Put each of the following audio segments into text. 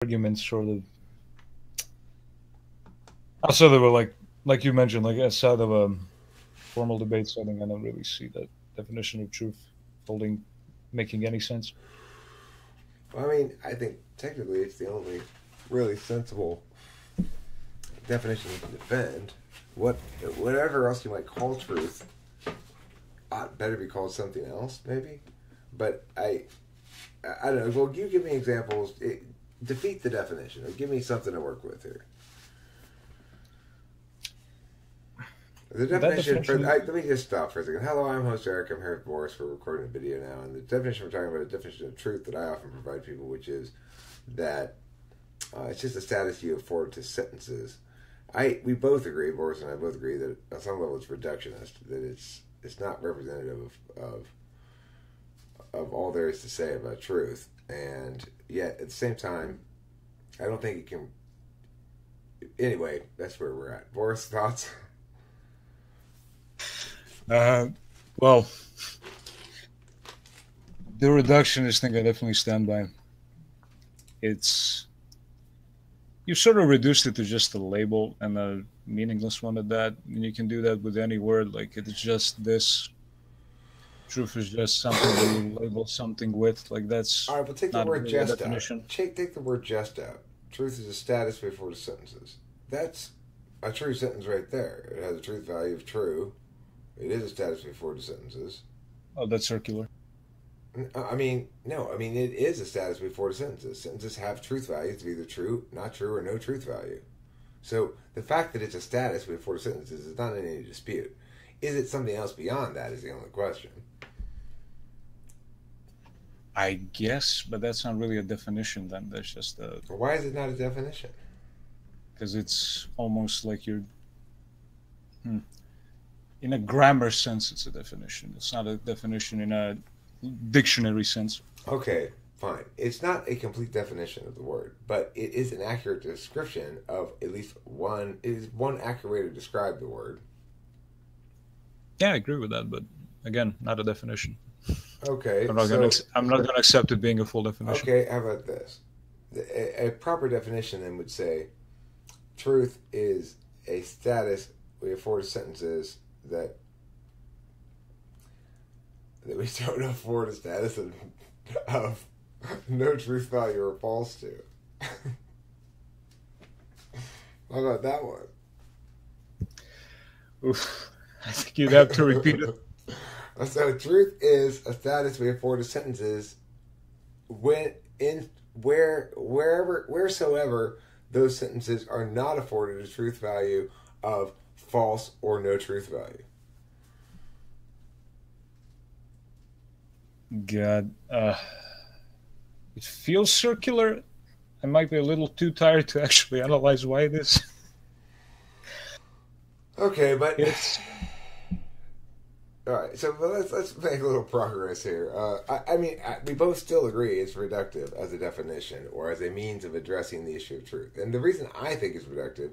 arguments sort of outside of a like you mentioned, like outside of a formal debate setting, I don't really see that definition of truth holding making any sense. Well, I mean, I think technically it's the only really sensible definition you can defend. What, whatever else you might call truth, ought better be called something else, maybe. But I don't know. Well, you give me examples. Defeat the definition, or give me something to work with here. The definition for let me just stop for a second. Hello, I'm host Eric. I'm here with Boris. We're recording a video now, and the definition we're talking about is a definition of truth that I often provide people, which is that it's just a status you afford to sentences. We both agree, Boris and I both agree that on some level it's reductionist, that it's not representative of all there is to say about truth, and yet at the same time, I don't think it can. Anyway, that's where we're at. Boris, thoughts? Well, the reductionist thing I definitely stand by. It's you sort of reduced it to just a label and a meaningless one at that. And you can do that with any word. Like it's just this. Truth is just something that you label something with. Like that's all right. But take the not word really a just out. definition. Take the word just out. Truth is a status before the sentences. That's a true sentence right there. It has a truth value of true. It is a status before the sentences. Oh, that's circular. I mean, no. I mean, it is a status before the sentences. Sentences have truth values of either true, not true, or no truth value. So the fact that it's a status before the sentences is not in any dispute. Is it something else beyond that is the only question. I guess, but that's not really a definition then. That's just a... Why is it not a definition? Because it's almost like you're... In a grammar sense, it's a definition. It's not a definition in a dictionary sense. Okay, fine. It's not a complete definition of the word, but it is an accurate description of at least one... It is one accurate way to describe the word. Yeah, I agree with that, but again, not a definition. Okay, I'm not going to accept it being a full definition. Okay, how about this? A proper definition then would say, truth is a status we afford sentences that we don't afford a status of no truth value or false to. How about that one? Oof. I think you'd have to repeat it. So truth is a status we afford to sentences wheresoever those sentences are not afforded a truth value of false or no truth value. God, it feels circular. I might be a little too tired to actually analyze why it is. Okay, but it's... All right, so let's make a little progress here. I mean, we both still agree it's reductive as a definition or as a means of addressing the issue of truth. And the reason I think it's reductive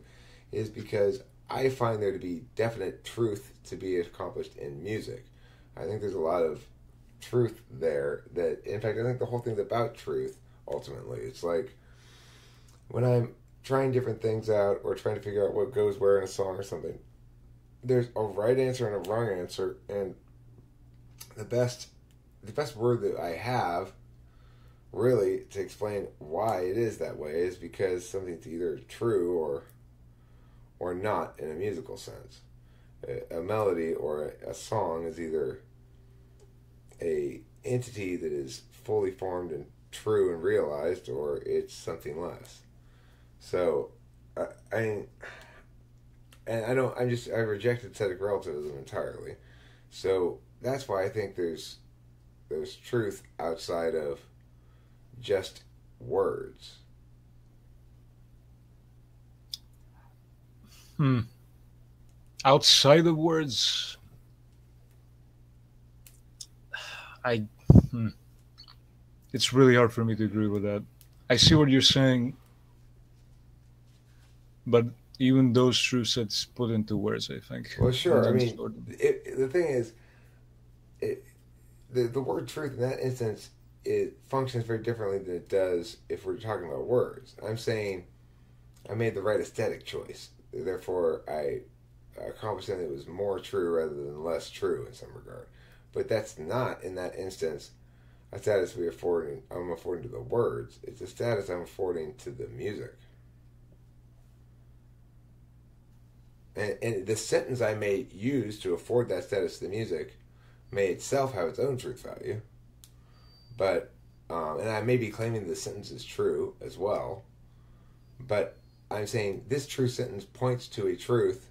is because I find there to be definite truth to be accomplished in music. I think there's a lot of truth there that, in fact, I think the whole thing's about truth, ultimately. It's like when I'm trying different things out or trying to figure out what goes where in a song or something, there's a right answer and a wrong answer, and the best word that I have really to explain why it is that way is because something's either true or not in a musical sense. A melody or a song is either a entity that is fully formed and true and realized, or it's something less. So I rejected aesthetic relativism entirely. So that's why I think there's truth outside of just words. Outside of words, it's really hard for me to agree with that. I see what you're saying, but even those truths that's put into words, I think. Well, sure. I mean, the thing is, the word truth in that instance it functions very differently than it does if we're talking about words. I'm saying I made the right aesthetic choice. Therefore, I accomplished something that was more true rather than less true in some regard. But that's not, in that instance, a status I'm affording to the words. It's a status I'm affording to the music. And the sentence I may use to afford that status to the music may itself have its own truth value. But, and I may be claiming the sentence is true as well. But I'm saying this true sentence points to a truth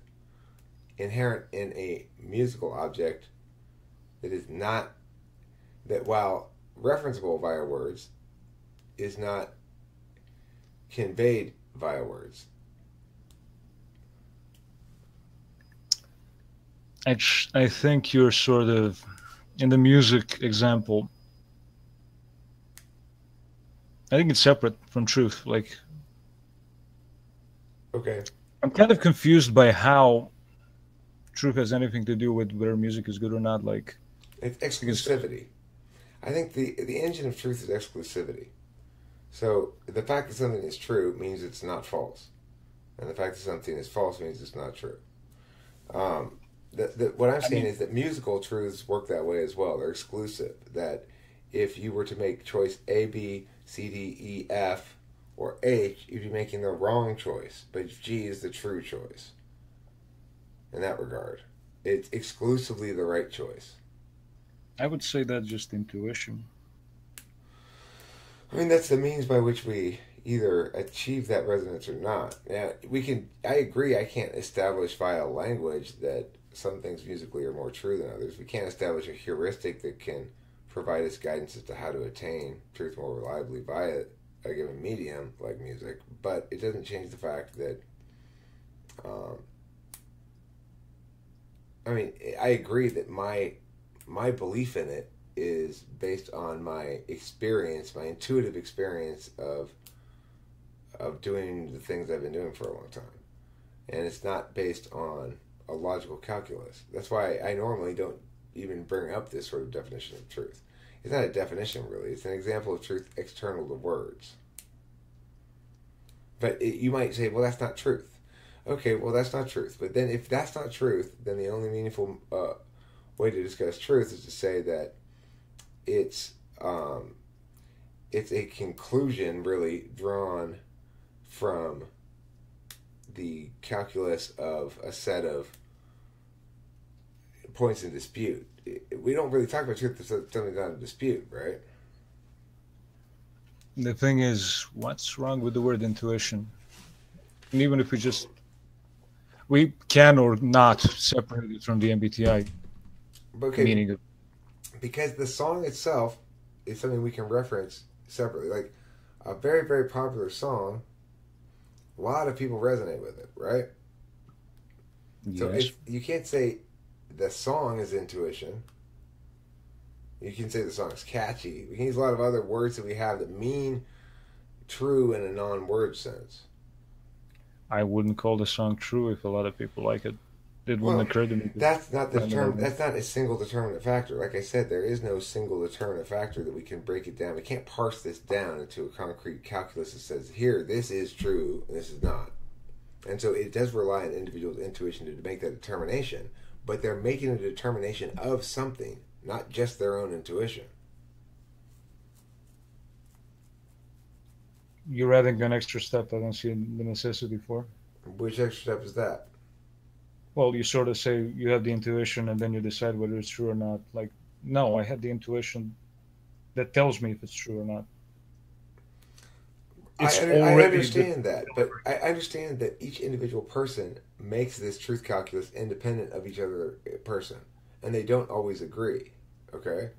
inherent in a musical object that is not, that while referenceable via words, is not conveyed via words. I think you're sort of, in the music example, I think it's separate from truth. Like, okay, I'm kind of confused by how truth has anything to do with whether music is good or not. Like, it's exclusivity. I think the engine of truth is exclusivity. So the fact that something is true means it's not false, and the fact that something is false means it's not true. What I'm saying is that musical truths work that way as well. They're exclusive. That if you were to make choice A, B, C, D, E, F, or H, you'd be making the wrong choice, but G is the true choice. In that regard, it's exclusively the right choice. I would say that's just intuition. I mean, that's the means by which we either achieve that resonance or not. Now, I agree, I can't establish via language that some things musically are more true than others. We can't establish a heuristic that can provide us guidance as to how to attain truth more reliably via a given medium like music, but it doesn't change the fact that I agree that my belief in it is based on my experience, my intuitive experience of doing the things I've been doing for a long time. And it's not based on a logical calculus. That's why I normally don't even bring up this sort of definition of truth. It's not a definition, really. It's an example of truth external to words. But you might say, well, that's not truth. Okay, well, that's not truth. But then if that's not truth, then the only meaningful way to discuss truth is to say that it's a conclusion, really, drawn from the calculus of a set of points in dispute. We don't really talk about truth until something's not in dispute, right? The thing is, what's wrong with the word intuition? And even if we can or not separate it from the MBTI meaning of. Because the song itself is something we can reference separately. Like a very, very popular song, a lot of people resonate with it, right? Yes. So you can't say the song is intuition. You can say the song is catchy. We can use a lot of other words that we have that mean true in a non-word sense. I wouldn't call the song true if a lot of people like it. It wouldn't occur to me. That's not that's not a single determinant factor. Like I said, there is no single determinant factor that we can break it down. We can't parse this down into a concrete calculus that says, here, this is true, and this is not. And so it does rely on individuals' intuition to make that determination, but they're making a determination of something, not just their own intuition. You're adding an extra step I don't see the necessity for. Which extra step is that? Well, you sort of say you have the intuition and then you decide whether it's true or not. Like, no, I had the intuition that tells me if it's true or not. I understand that, but I understand that each individual person makes this truth calculus independent of each other person, and they don't always agree. Okay?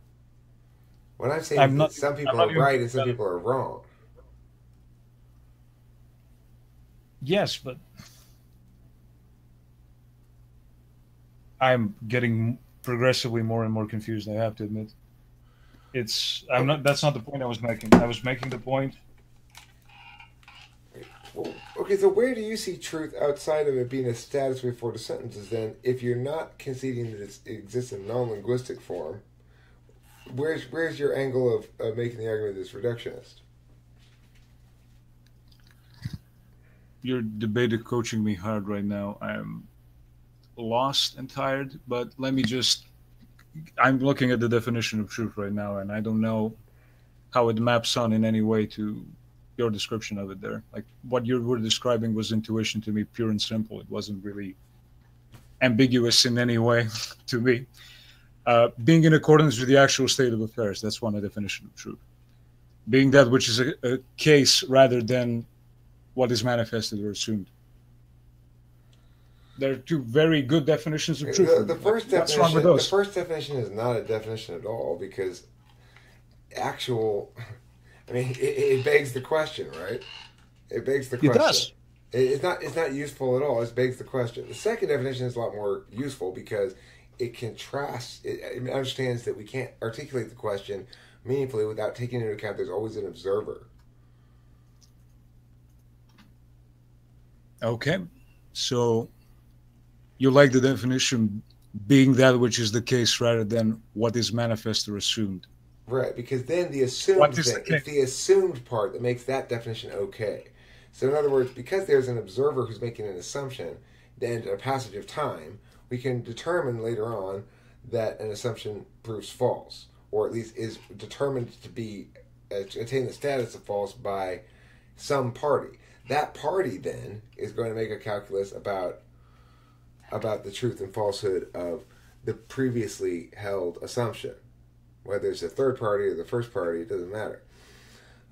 What I'm saying is that some people are right and some people are wrong. Yes, but I'm getting progressively more and more confused, I have to admit. That's not the point I was making. I was making the point. Well, okay, so where do you see truth outside of it being a status before the sentences then, if you're not conceding that it exists in non-linguistic form, where's your angle of making the argument that's reductionist? You're debate coaching me hard right now. I'm lost and tired, but let me just. I'm looking at the definition of truth right now, and I don't know how it maps on in any way to your description of it there. Like what you were describing was intuition to me, pure and simple. It wasn't really ambiguous in any way to me. Being in accordance with the actual state of affairs, that's one definition of truth. Being that which is a case rather than what is manifested or assumed. There are two very good definitions of truth. The first definition, wrong with those? The first definition is not a definition at all because actual. I mean, it begs the question, right? It begs the question. It does. It's not useful at all. It begs the question. The second definition is a lot more useful because it contrasts. It understands that we can't articulate the question meaningfully without taking into account there's always an observer. Okay, so you like the definition being that which is the case rather than what is manifest or assumed. Right, because then the assumed thing, it's the assumed part that makes that definition okay. So in other words, because there's an observer who's making an assumption, then in a passage of time, we can determine later on that an assumption proves false, or at least is determined to be attain the status of false by some party. That party then is going to make a calculus about the truth and falsehood of the previously held assumption. Whether it's the third party or the first party, it doesn't matter.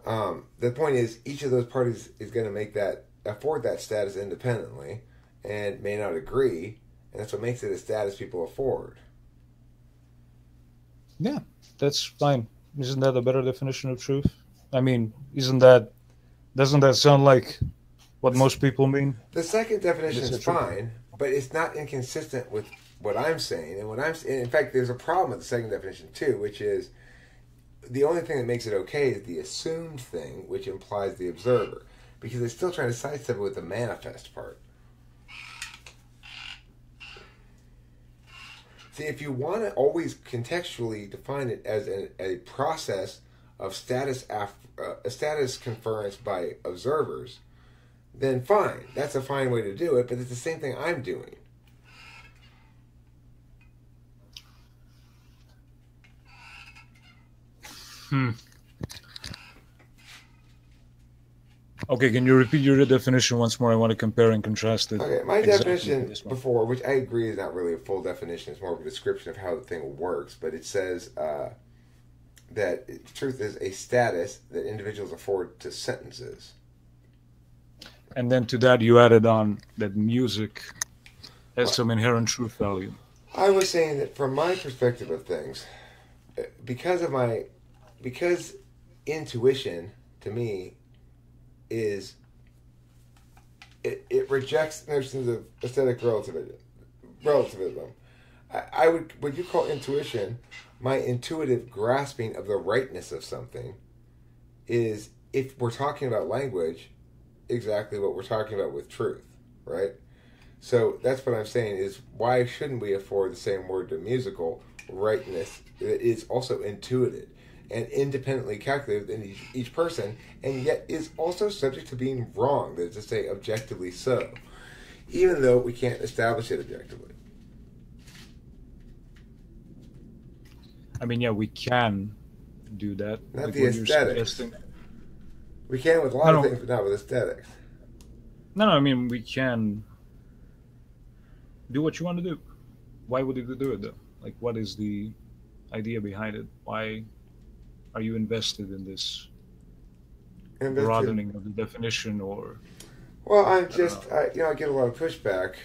The point is, each of those parties is going to afford that status independently, and may not agree, and that's what makes it a status people afford. Yeah, that's fine. Isn't that a better definition of truth? I mean, doesn't that sound like what most people mean? The second definition is fine, but it's not inconsistent with what I'm saying. And in fact, there's a problem with the second definition too, which is the only thing that makes it okay is the assumed thing, which implies the observer, because they're still trying to sidestep it with the manifest part. See, if you want to always contextually define it as a process of status conference by observers, then fine. That's a fine way to do it, but it's the same thing I'm doing. Okay, can you repeat your definition once more? I want to compare and contrast it. Okay, my definition before, which I agree is not really a full definition, it's more of a description of how the thing works, but it says that truth is a status that individuals afford to sentences. And then to that you added on that music has some inherent truth value. I was saying that from my perspective of things, because intuition to me is it rejects notions of aesthetic relativism. I would what you call intuition, my intuitive grasping of the rightness of something is, if we're talking about language, exactly what we're talking about with truth, right? So that's what I'm saying is, why shouldn't we afford the same word to musical rightness that is also intuited and independently calculated in each person, and yet is also subject to being wrong, that is to say, objectively so, even though we can't establish it objectively. I mean, yeah, we can do that. Not like the aesthetics. We can with a lot of things, but not with aesthetics. No, I mean, we can do what you want to do. Why would you do it, though? Like, what is the idea behind it? Why are you invested in this broadening of the definition? Or well, I get a lot of pushback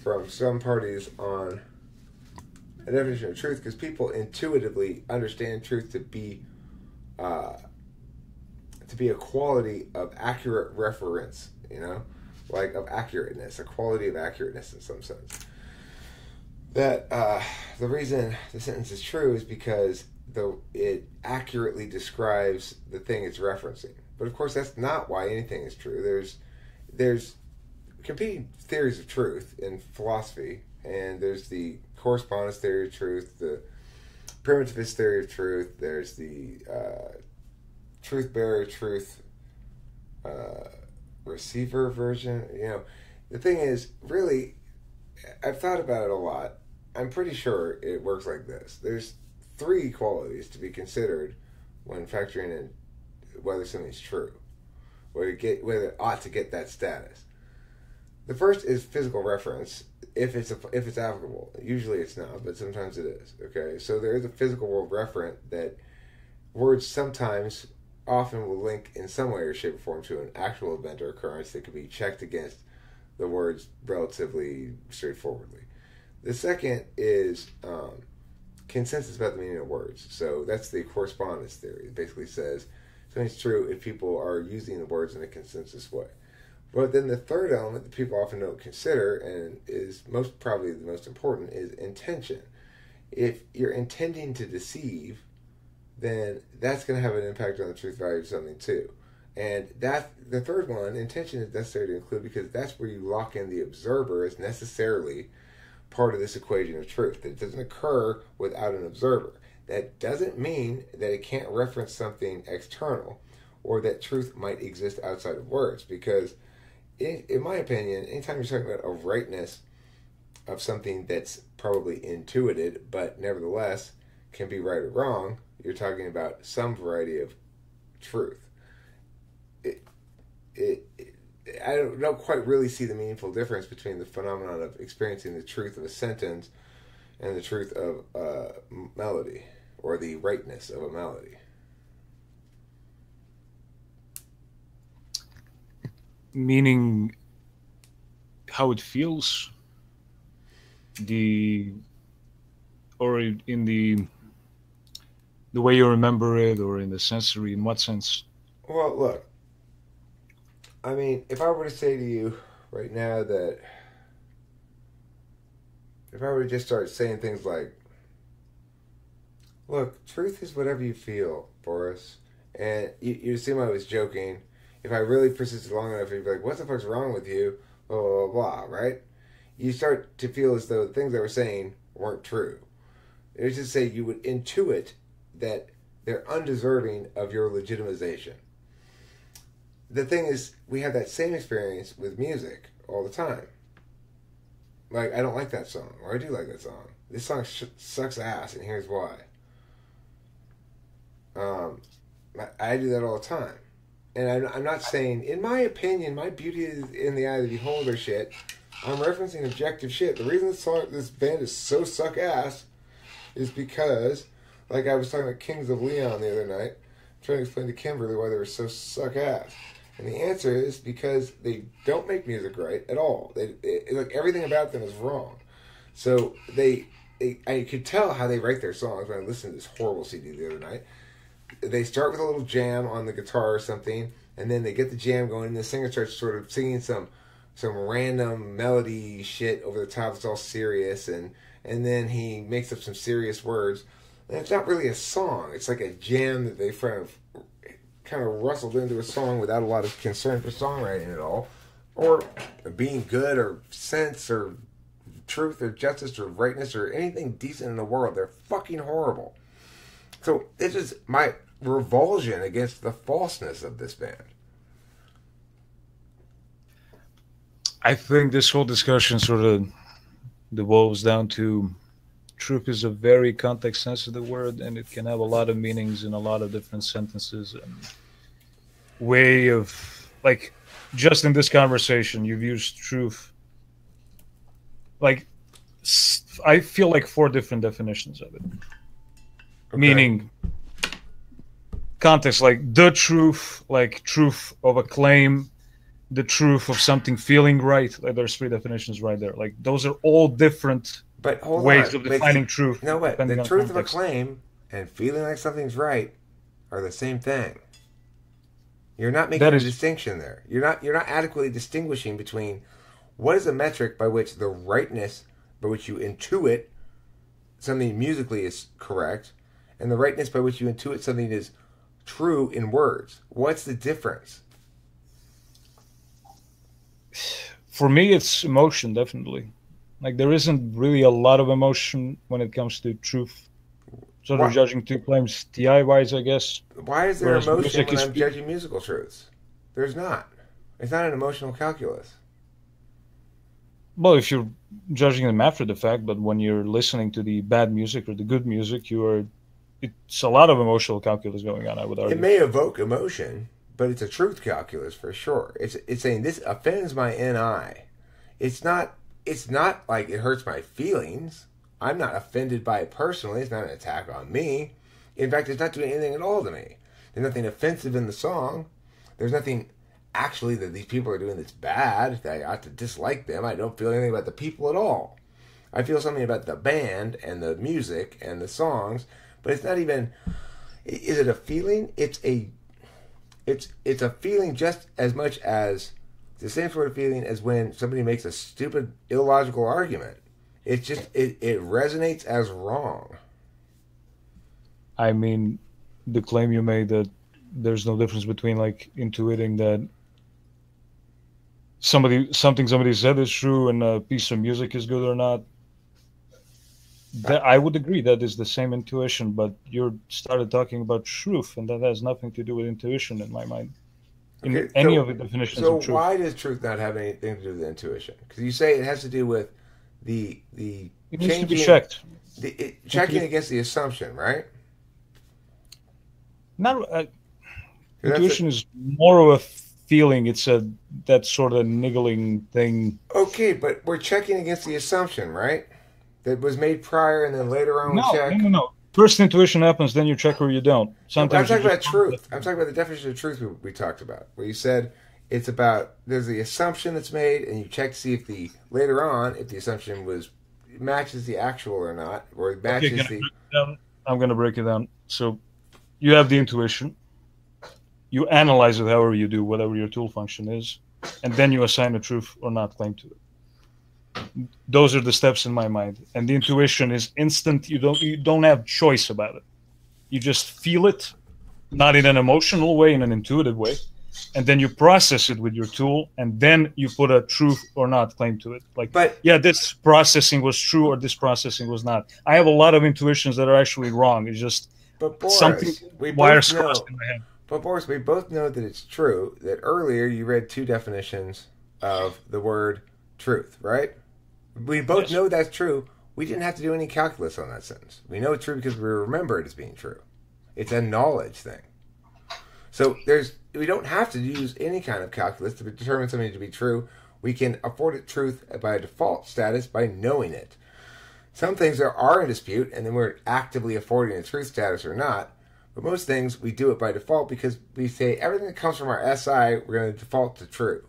from some parties on a definition of truth, because people intuitively understand truth to be a quality of accurate reference, like of accurateness, a quality of accurateness in some sense. That the reason the sentence is true is because it accurately describes the thing it's referencing. But of course, that's not why anything is true. There's competing theories of truth in philosophy, and there's the correspondence theory of truth, the primitivist theory of truth. There's the truth bearer, truth receiver version. You know, the thing is, really, I've thought about it a lot. I'm pretty sure it works like this. There's three qualities to be considered when factoring in whether something's true, whether it ought to get that status. The first is physical reference, if it's applicable. Usually it's not, but sometimes it is. Okay, so there is a physical world referent that words sometimes, often will link in some way or shape or form to an actual event or occurrence that could be checked against the words relatively straightforwardly. The second is consensus about the meaning of words. So that's the correspondence theory. It basically says something's true if people are using the words in a consensus way. But then the third element that people often don't consider, and is probably the most important, is intention. If you're intending to deceive, then that's going to have an impact on the truth value of something too. And that the third one, intention, is necessary to include because that's where you lock in the observer as necessarily part of this equation of truth. It doesn't occur without an observer. That doesn't mean that it can't reference something external or that truth might exist outside of words, because in my opinion, anytime you're talking about a rightness of something that's probably intuited but nevertheless can be right or wrong, you're talking about some variety of truth. I don't quite really see the meaningful difference between the phenomenon of experiencing the truth of a sentence and the truth of a melody, or the rightness of a melody. Meaning how it feels, or in the way you remember it, or in the sensory, in what sense? Well, look, I mean, if I were to say to you right now that, if I were to just start saying things like, look, truth is whatever you feel, Boris, and you assume I was joking. If I really persisted long enough, you'd be like, what the fuck's wrong with you? Blah, blah, blah, right? You start to feel as though the things I were saying weren't true. It was just say you would intuit that they're undeserving of your legitimization. The thing is, we have that same experience with music all the time. Like, I don't like that song, or I do like that song. This song sucks ass, and here's why. I do that all the time. And I'm not saying, in my opinion, my beauty is in the eye of the beholder shit. I'm referencing objective shit. The reason this band is so suck ass is because, like I was talking about Kings of Leon the other night, trying to explain to Kimberly why they were so suck ass. And the answer is because they don't make music right at all. Like, everything about them is wrong. So I could tell how they write their songs when I listened to this horrible CD the other night. They start with a little jam on the guitar or something, and then they get the jam going, and the singer starts sort of singing some random melody shit over the top. It's all serious, and then he makes up some serious words. And it's not really a song. It's like a jam that they kind of rustled into a song without a lot of concern for songwriting at all, or being good, or sense, or truth, or justice, or rightness, or anything decent in the world. They're fucking horrible. So this is my revulsion against the falseness of this band. I think this whole discussion sort of devolves down to truth is a very context-sensitive word, and it can have a lot of meanings in a lot of different sentences and way of, like, just in this conversation, you've used truth. Like, I feel like 4 different definitions of it. Okay. Meaning context, like the truth, like truth of a claim, the truth of something feeling right. Like, there's 3 definitions right there. Like, those are all different ways of defining truth. No, but the truth of a claim and feeling like something's right are the same thing. You're not making a distinction there. You're not adequately distinguishing between what is a metric by which the rightness by which you intuit something musically is correct, and the rightness by which you intuit something is true in words. What's the difference? For me, it's emotion, definitely. Like, there isn't really a lot of emotion when it comes to truth. sort of judging two claims TI-wise, I guess. Why is there Whereas emotion music when is I'm judging musical truths? There's not. It's not an emotional calculus. well, if you're judging them after the fact, but when you're listening to the bad music or the good music, it's a lot of emotional calculus going on, I would argue. It may evoke emotion, but it's a truth calculus for sure. It's saying this offends my NI. It's not like it hurts my feelings. I'm not offended by it personally. It's not an attack on me. In fact, it's not doing anything at all to me. There's nothing offensive in the song. There's nothing actually that these people are doing that's bad, that I ought to dislike them. I don't feel anything about the people at all. I feel something about the band and the music and the songs, but it's not even, is it a feeling? It's a feeling just as much as, the same sort of feeling as when somebody makes a stupid, illogical argument. It's just, it resonates as wrong. I mean, the claim you made that there's no difference between like intuiting that something somebody said is true and a piece of music is good or not. That I would agree that is the same intuition, but you started talking about truth, and that has nothing to do with intuition in my mind. In Okay, any of the definitions of truth. So why does truth not have anything to do with intuition? Because you say it has to do with the it needs to be checked. Checking against the assumption, right? Not intuition is more of a feeling. It's that sort of niggling thing. Okay, but we're checking against the assumption, right? That was made prior, and then later on we check. No. First intuition happens, then you check or you don't. Sometimes I'm talking about truth. I'm talking about the definition of truth we talked about, where you said it's about there's the assumption that's made, and you check to see if later on if the assumption matches the actual or not, or it matches I'm going to break it down. So you have the intuition. You analyze it however you do, whatever your tool function is, and then you assign a truth or not claim to it. Those are the steps in my mind, and the intuition is instant. You don't have choice about it. You just feel it, not in an emotional way, in an intuitive way, and then you process it with your tool, and then you put a truth or not claim to it. This processing was true or this processing was not. I have a lot of intuitions that are actually wrong. It's just something wires crossed in my head. But Boris, we both know that it's true that earlier you read two definitions of the word truth, right? We both know that's true. We didn't have to do any calculus on that sentence. We know it's true because we remember it as being true. It's a knowledge thing. So we don't have to use any kind of calculus to determine something to be true. We can afford it truth by default status by knowing it. Some things are in dispute, and then we're actively affording a truth status or not. But most things we do it by default because we say everything that comes from our SI, we're going to default to true.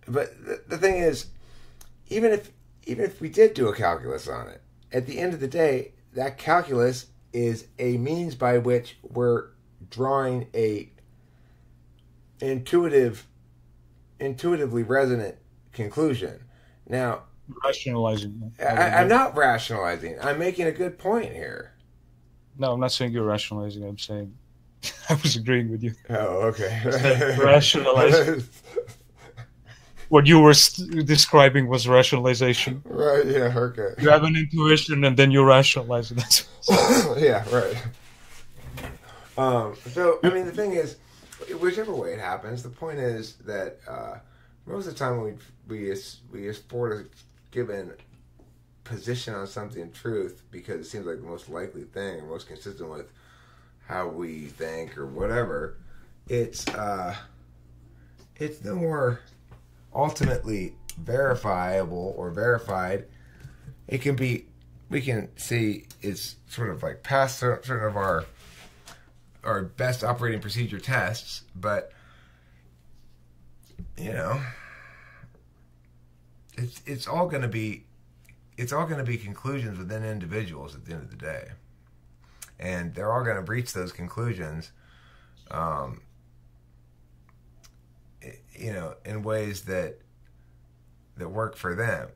But the thing is, even if we did do a calculus on it, at the end of the day, that calculus is a means by which we're drawing a intuitively resonant conclusion. Now, rationalizing. I'm not rationalizing. I'm making a good point here. No, I'm not saying you're rationalizing. I'm saying I was agreeing with you. Oh, okay. Rationalizing. What you were describing was rationalization. Right, yeah, okay. You have an intuition and then you rationalize it. Yeah, right. So, I mean, the thing is, whichever way it happens, the point is that most of the time we afford a given position on something truth because it seems like the most likely thing or most consistent with how we think or whatever. It's no more ultimately verifiable or verified. We can see it's sort of like past sort of our best operating procedure tests, but it's all going to be conclusions within individuals at the end of the day, and they're all going to reach those conclusions in ways that work for them.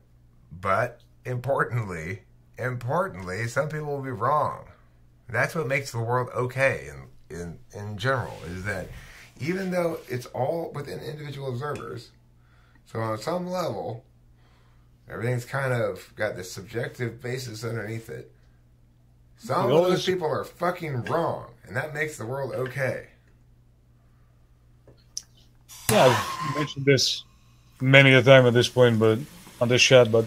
But importantly, some people will be wrong. That's what makes the world okay in general, is that even though it's all within individual observers, so on some level, everything's kind of got this subjective basis underneath it, Some of those people are fucking wrong, and that makes the world okay. Yeah, I've mentioned this many a time at this point, but on this chat, but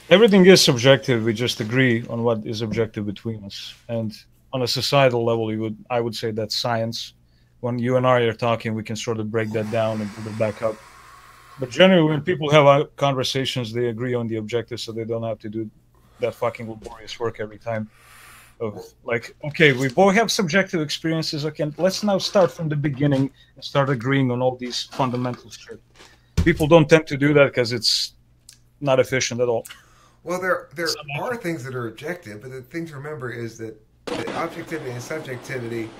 everything is subjective. We just agree on what is objective between us. And on a societal level, I would say that's science. When you and I are talking, we can sort of break that down and put it back up. But generally, when people have conversations, they agree on the objective, so they don't have to do that fucking laborious work every time. Of like, okay, we both have subjective experiences. Okay, let's now start from the beginning and start agreeing on all these fundamental shit. People don't tend to do that because it's not efficient at all. Well, there are things that are objective, but the thing to remember is that the objectivity and subjectivity,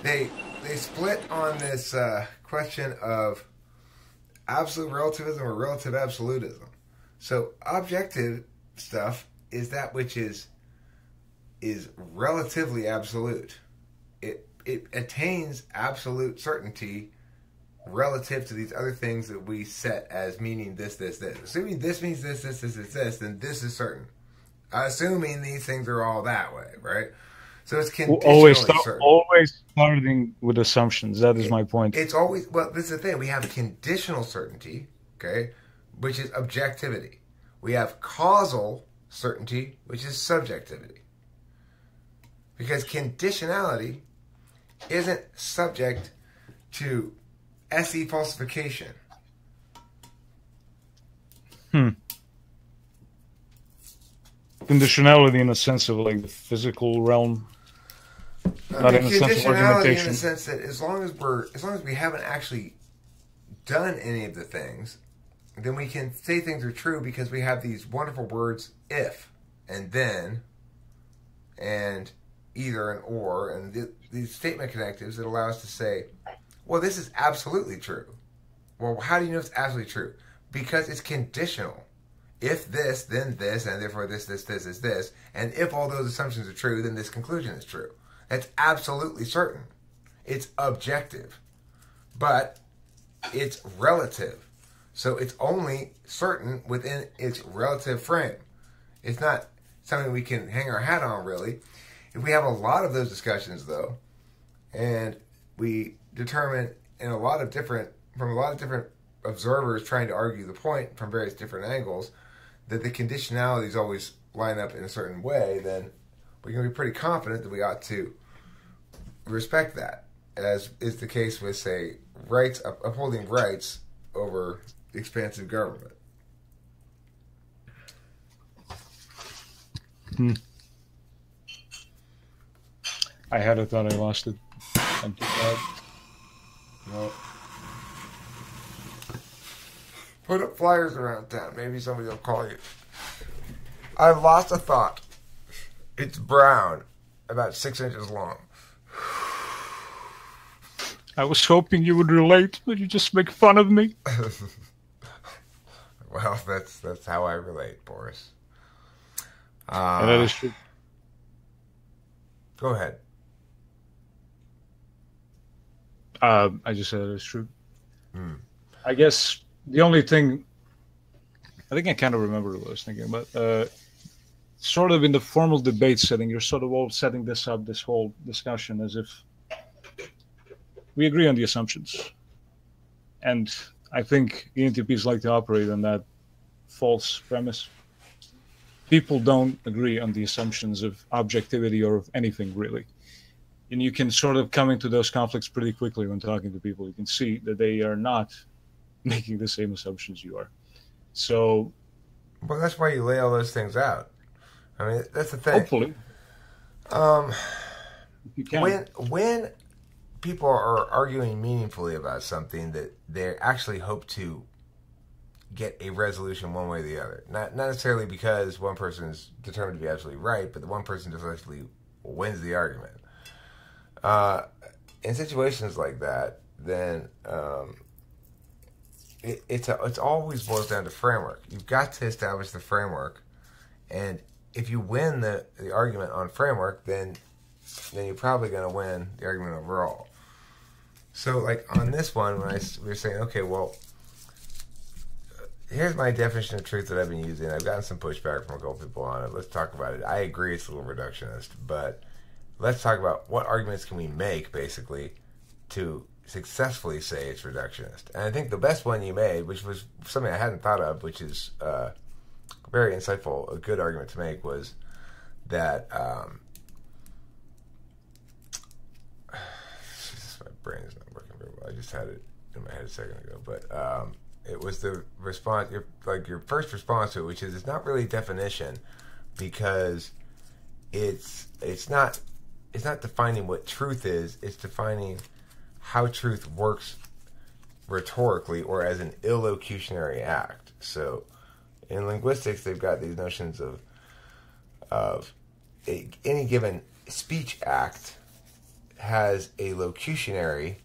they split on this question of absolute relativism or relative absolutism. So objective stuff is that which is relatively absolute. It attains absolute certainty relative to these other things that we set as meaning this. Assuming this means this, then this is certain. Assuming these things are all that way, right? So it's conditionally certain. Always starting with assumptions. That is my point. It's always, well, this is the thing. We have conditional certainty, okay, which is objectivity. We have causal certainty, which is subjectivity. Because conditionality isn't subject to SE falsification. Conditionality in the sense of like the physical realm. Not in the sense of argumentation. In the sense that as long as we haven't actually done any of the things, then we can say things are true because we have these wonderful words if and then and either and or and these statement connectives that allow us to say, well, this is absolutely true. Well, how do you know it's absolutely true? Because it's conditional. If this, then this, and therefore this is this. And if all those assumptions are true, then this conclusion is true. That's absolutely certain. It's objective. But it's relative. So it's only certain within its relative frame. It's not something we can hang our hat on, really. If we have a lot of those discussions, though, and we determine from a lot of different observers trying to argue the point from various different angles, that the conditionalities always line up in a certain way, then we can be pretty confident that we ought to respect that, as is the case with, say, rights, upholding rights over expansive government. I had a thought, I lost it. I'm too bad. No. Put up flyers around town. Maybe somebody will call you. I've lost a thought. It's brown, about 6 inches long. I was hoping you would relate, but you just make fun of me. Well, that's how I relate, Boris. And that is true. Go ahead. I just said it's true. I guess the only thing, I think I kind of remember what I was thinking about. Sort of in the formal debate setting, you're sort of all setting this up, this whole discussion, as if we agree on the assumptions. And I think ENTPs like to operate on that false premise. People don't agree on the assumptions of objectivity or of anything, really. And you can sort of come into those conflicts pretty quickly when talking to people. You can see that they are not making the same assumptions you are. So, well, that's why you lay all those things out. I mean, that's the thing. Hopefully. You can. When people are arguing meaningfully about something that they actually hope to get a resolution one way or the other. Not necessarily because one person is determined to be absolutely right, but the one person just actually wins the argument. In situations like that, then it's always boils down to framework. You've got to establish the framework, and if you win the argument on framework, then you're probably going to win the argument overall. So, like on this one, when we were saying, okay, well, here's my definition of truth that I've been using. I've gotten some pushback from a couple people on it. Let's talk about it. I agree it's a little reductionist, but let's talk about what arguments can we make, basically, to successfully say it's reductionist. And I think the best one you made, which was something I hadn't thought of, which is very insightful, a good argument to make, was that my brain is not working very well. I just had it in my head a second ago, but it was the response, your first response to it, which is it's not really definition, because it's not defining what truth is. It's defining how truth works rhetorically or as an illocutionary act. So in linguistics, they've got these notions of any given speech act has a locutionary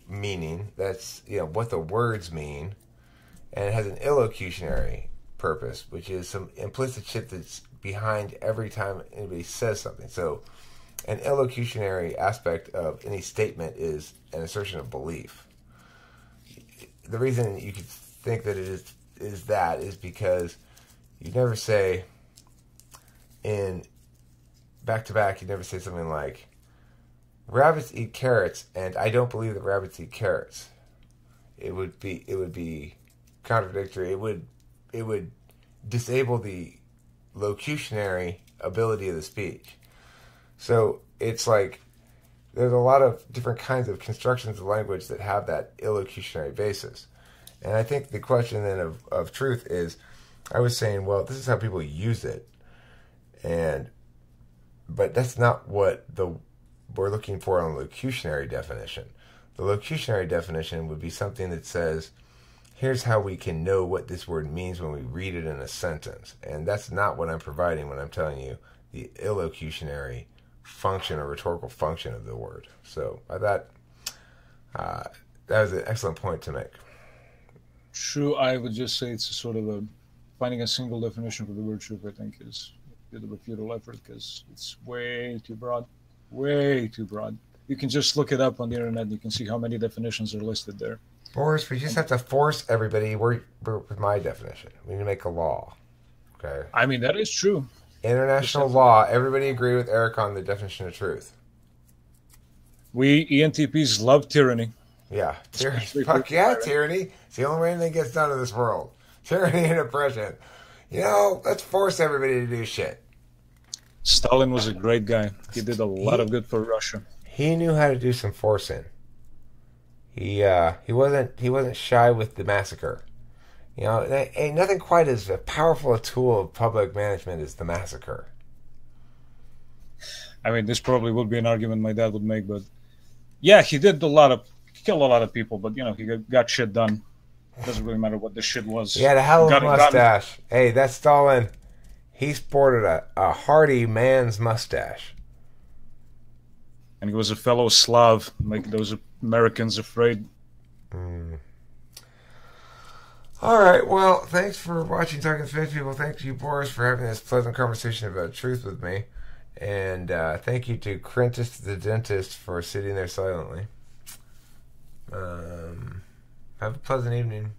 meaning. That's what the words mean, and it has an illocutionary purpose, which is some implicit shit that's behind every time anybody says something. So an illocutionary aspect of any statement is an assertion of belief. The reason you could think that it is because you never say in back-to-back, you never say something like, rabbits eat carrots, and I don't believe that rabbits eat carrots. It would be contradictory. It would disable the locutionary ability of the speech. So it's like there's a lot of different kinds of constructions of language that have that illocutionary basis. And I think the question then of truth is, I was saying, well, this is how people use it, but that's not what we're looking for on a locutionary definition. The locutionary definition would be something that says, here's how we can know what this word means when we read it in a sentence. And that's not what I'm providing when I'm telling you the illocutionary function or rhetorical function of the word. So I thought that was an excellent point to make. True, I would just say it's a sort of finding a single definition for the word truth, I think, is a bit of a futile effort, because it's way too broad. Way too broad. You can just look it up on the internet and you can see how many definitions are listed there. Boris, we just have to force everybody with my definition. We need to make a law. Okay? I mean, that is true. International law. Everybody agree with Eric on the definition of truth. We ENTPs love tyranny. Yeah. Fuck yeah, tyranny. It's the only way anything gets done in this world. Tyranny and oppression. Let's force everybody to do shit. Stalin was a great guy. He did a lot of good for Russia. He knew how to do some forcing. He wasn't shy with the massacre. There ain't nothing quite as powerful a tool of public management as the massacre. I mean, this probably would be an argument my dad would make, but yeah, he killed a lot of people, but he got shit done. Doesn't really matter what the shit was. He had a hell of a mustache. Hey, that's Stalin. He sported a hearty man's mustache. And he was a fellow Slav, make those Americans afraid. All right, well, thanks for watching Talking Spanish People. Thank you, Boris, for having this pleasant conversation about truth with me. And thank you to Crentis the dentist for sitting there silently. Have a pleasant evening.